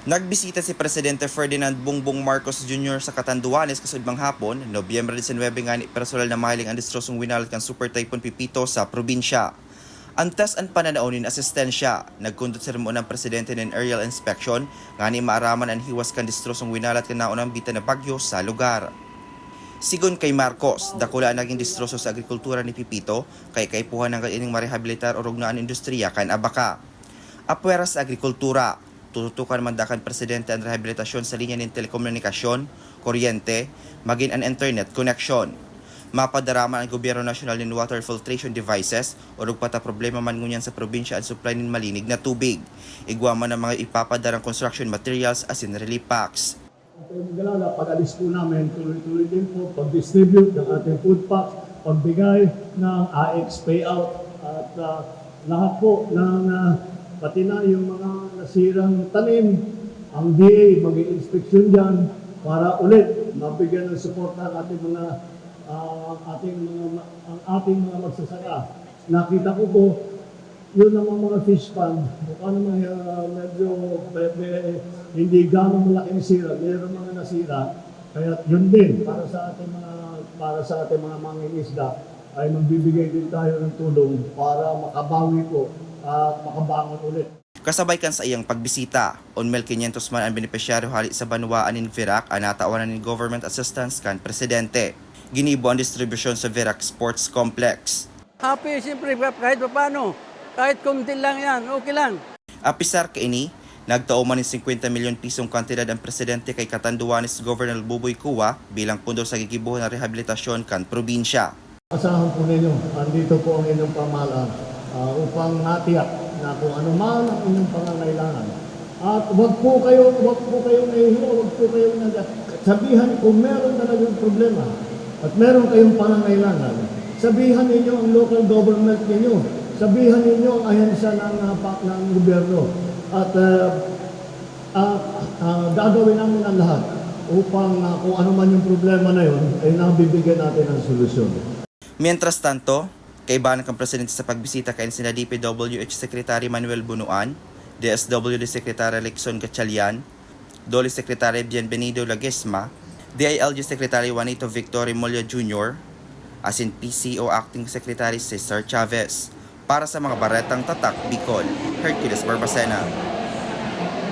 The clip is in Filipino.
Nagbisita si Presidente Ferdinand Bongbong Marcos Jr. sa Catanduanes kasudbang hapon, Nobyembre 19 nga ni personal na mahiling ang distrosong winalat kan Super Typhoon Pipito sa probinsya. Antas ang pananaonin asistensya, nagkundot sermon ng Presidente ng aerial inspection nga ni maaraman ang hiwas kan distrosong winalat kan naunang bita na bagyo sa lugar. Sigon kay Marcos, dakula naging distroso sa agrikultura ni Pipito kay kaipuhan ng kaining marehabilitar o rugnaan industriya kan abaka. Apwera sa agrikultura, tututukan mandakan Presidente ang rehabilitasyon sa linya ng telekomunikasyon, kuryente, maging ang internet connection. Mapadaraman ang gobyerno nasyonal ng water filtration devices o rugpata problema man ngunyan sa probinsya ang supply ng malinig na tubig. Igwa man ang mga ipapadarang construction materials as in relief packs. Mag-alala, pag-alis po namin, tuloy-tuloy din po pag-distribute ng ating food packs, pagbigay ng AX payout at lahat po ng pati na yung mga nasirang tanim, ang DA mag-i-inspeksyon dyan para ulit mabigyan ng suporta ang ating mga magsasaka. Nakita ko po, yun naman mga fish pond, mukha naman medyo hindi gano'ng malaking sira, mayroon mga nasira. Kaya yun din, para sa ating mga mangingisda, ay magbibigay din tayo ng tulong para makabawi po at makabangon ulit. Kasabay kan sa iyang pagbisita, unmel 500 man ang benepisyaryo hali sa banwaan ng Virac ang natawanan ng government assistance kan Presidente. Ginibo ang distribusyon sa Virac Sports Complex. Happy, siyempre, kahit paano. Kahit kumti lang yan, okay lang. Apisar kaini, nagtao man ng 50 milyon pisong kantidad ang Presidente kay Catanduanes Governor Buboy Cua bilang pundo sa gigibuhan ng rehabilitasyon kan probinsya. Asahan po ninyo, andito po ang inyong pamahalaan upang natiyak na kung ano man ang inyong pangangailangan. At wag po kayong nahihiya, wag po kayong sabihan kung meron talagang problema at meron kayong pangangailangan. Sabihan ninyo ang local government ninyo. Sabihan ninyo ang ahensya ng gobyerno. At gagawin namin ang lahat upang kung ano man yung problema na yun, ay nabibigyan natin ng solusyon. Mientras tanto, kaibahan ng Presidente sa pagbisita kay sina DPWH Secretary Manuel Bunuan, DSWD Secretary Lexon Gatchalian, DOLE Secretary Bienvenido Lagesma, DILG Secretary Juanito Victor Molla Jr., as in PCO Acting Secretary Cesar Chavez. Para sa mga baretang tatak, Bicol, Hercules Barbacena.